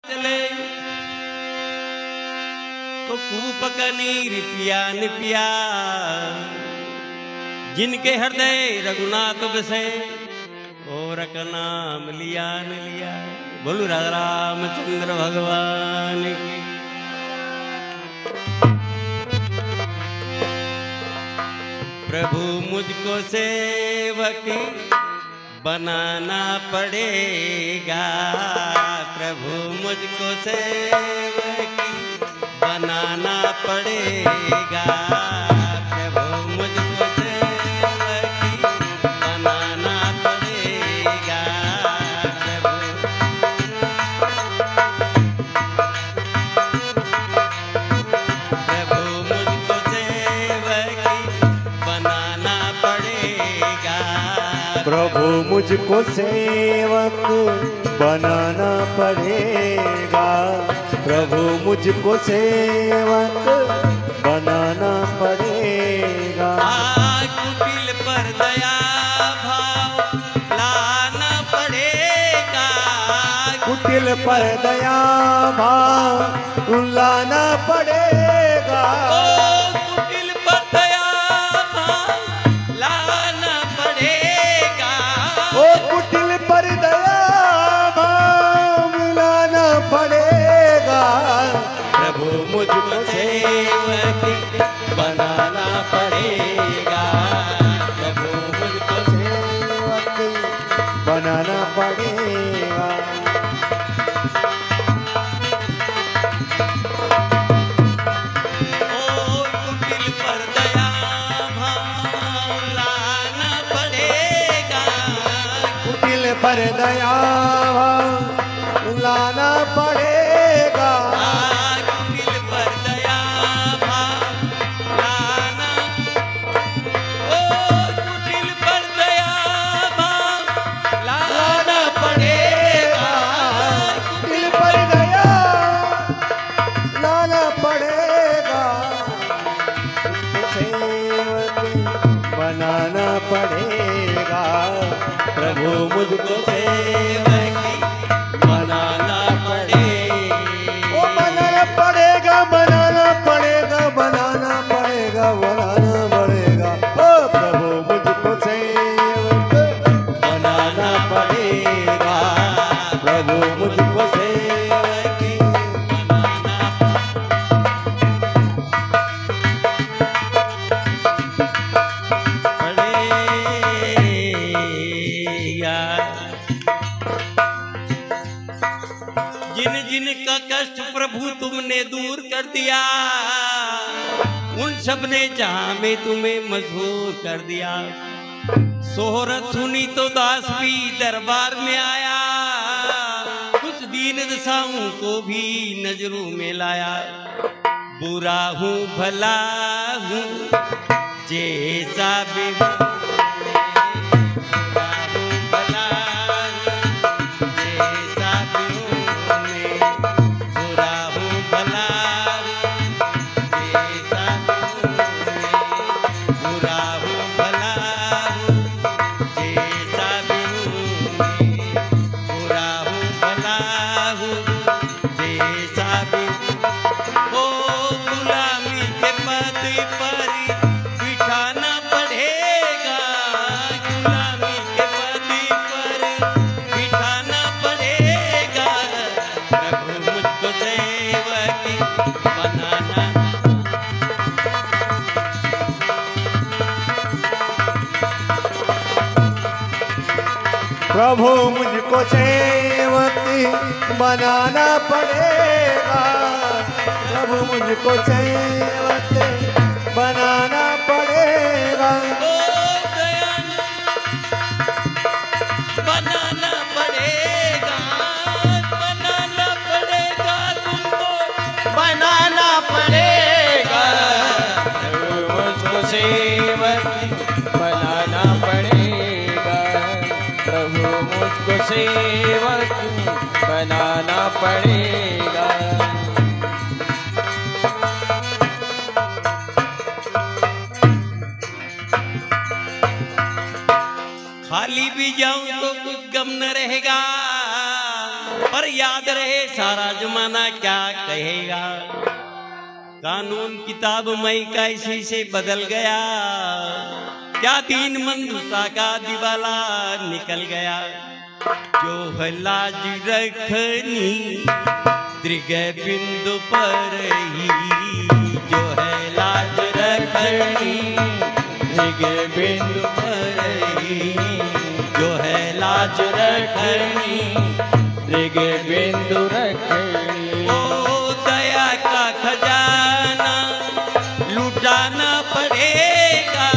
चले तो कूपकनी रिपिया निपिया जिनके हृदय रघुनाथ बसे और का नाम लिया न लिया। बोलू राजा रामचंद्र भगवान की। प्रभु मुझको सेवक बनाना पड़ेगा, प्रभु मुझको सेवक बनाना पड़ेगा, प्रभु मुझको सेवक बनाना पड़ेगा। प्रभु मुझको सेवक बनाना पड़ेगा, प्रभु मुझको सेवक बनाना पड़ेगा, प्रभु मुझको सेवक बनाना पड़ेगा। कुटिल पर दया भाव लाना पड़ेगा, कुटिल पर दया भाव लाना पड़ेगा, कुटिल पर दया भाव लाना पड़ेगा, ओ कुटिल पर दया भाव लाना पड़ेगा। प्रभु मुझको सेवक बनाना पड़ेगा, प्रभु मुझको सेवक बनाना पड़ेगा। कुटिल पर दया भाव लाना पड़ेगा, कुटिल पर दया भाव लाना पड़ेगा, कुटिल पर दया भाव लाना, कुटिल पर दया भाव लाना पड़ेगा, कुटिल पर दया लाना पड़ेगा। सेवक बनाना पड़ेगा, प्रभु मुझको सेवक बनाना पड़ेगा, ओ बनाना पड़ेगा, बनाना पड़ेगा, बनाना पड़ेगा, बनाना पड़ेगा। ओ प्रभु मुझको सेवक बनाना पड़ेगा, प्रभु मुझको सेवक जिन जिन का कष्ट प्रभु तुमने दूर कर दिया, उन सब ने जहां में तुम्हें मशहूर कर दिया। सोहरत सुनी तो दास भी दरबार में आया, कुछ दीन दशाओं को भी नजरों में लाया। बुरा हूँ भला हूँ जैसा भी प्रभु मुझको सेवक बनाना पड़ेगा, प्रभु मुझको सेवक बनाना पड़ेगा। बनाना पड़ेगा, बनाना पड़ेगा तुमको, बनाना पड़ेगा। प्रभु मुझको सेवक बनाना पड़ेगा, प्रभु मुझको सेवक बनाना पड़ेगा। खाली भी जाऊं तो कुछ गम न रहेगा, पर याद रहे सारा जमाना क्या कहेगा। कानून किताब मई का इसी से बदल गया, क्या दीन बंधुता का दिवाला निकल गया। जो है लाज रखनी दृग बिंदु पर ही, जो है लाज रखनी दृग बिंदु पर ही, जो है लाज रखनी दृग बिंदु रखनी। ओ दया का खजाना लुटाना पड़ेगा,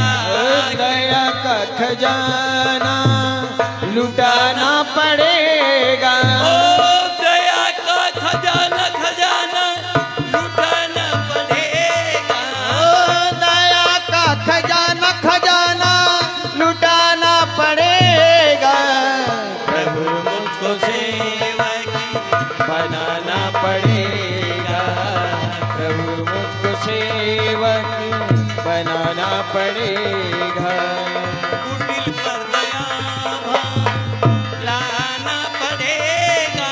दया का खजाना लुटाना पड़ेगा। ओ दया का खजाना खजाना लुटाना पड़ेगा, ओ दया का खजाना खजाना लुटाना पड़ेगा। प्रभु मुझको सेवकी बनाना पड़ेगा, प्रभु मुझको सेवक बनाना पड़ेगा। कुटिल पर दया भाव लाना पड़ेगा,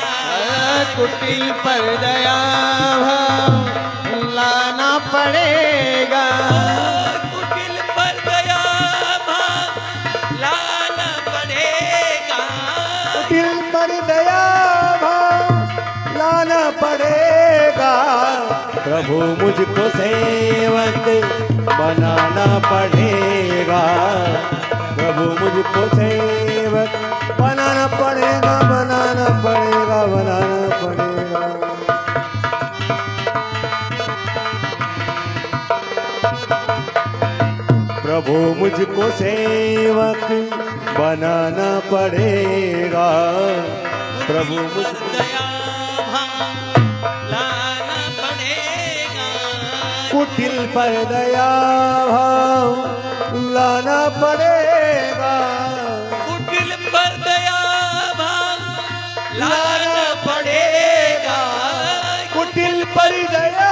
कुटिल पर दया भाव लाना पड़ेगा। कुटिल पर दया भाव लाना पड़ेगा, दिल पर दया भाव लाना पड़ेगा। प्रभु मुझको सेवक बनाना पड़ेगा, प्रभु मुझको सेवक बनाना पड़ेगा, बनाना पड़ेगा, बनाना पड़ेगा। प्रभु मुझको सेवक बनाना पड़ेगा, प्रभु पर मुझको दया भाव लाना पड़ेगा, कुटिल पर दया भाव लाना पड़ेगा, कुटिल पर दया भाव लाना पड़ेगा, कुटिल पर दया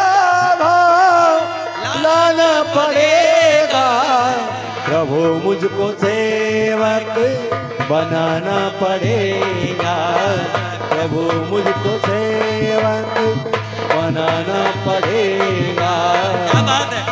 भाव लाना पड़ेगा। प्रभु मुझको सेवक बनाना पड़ेगा, प्रभु मुझको सेवक बनाना पड़ेगा। क्या बात है।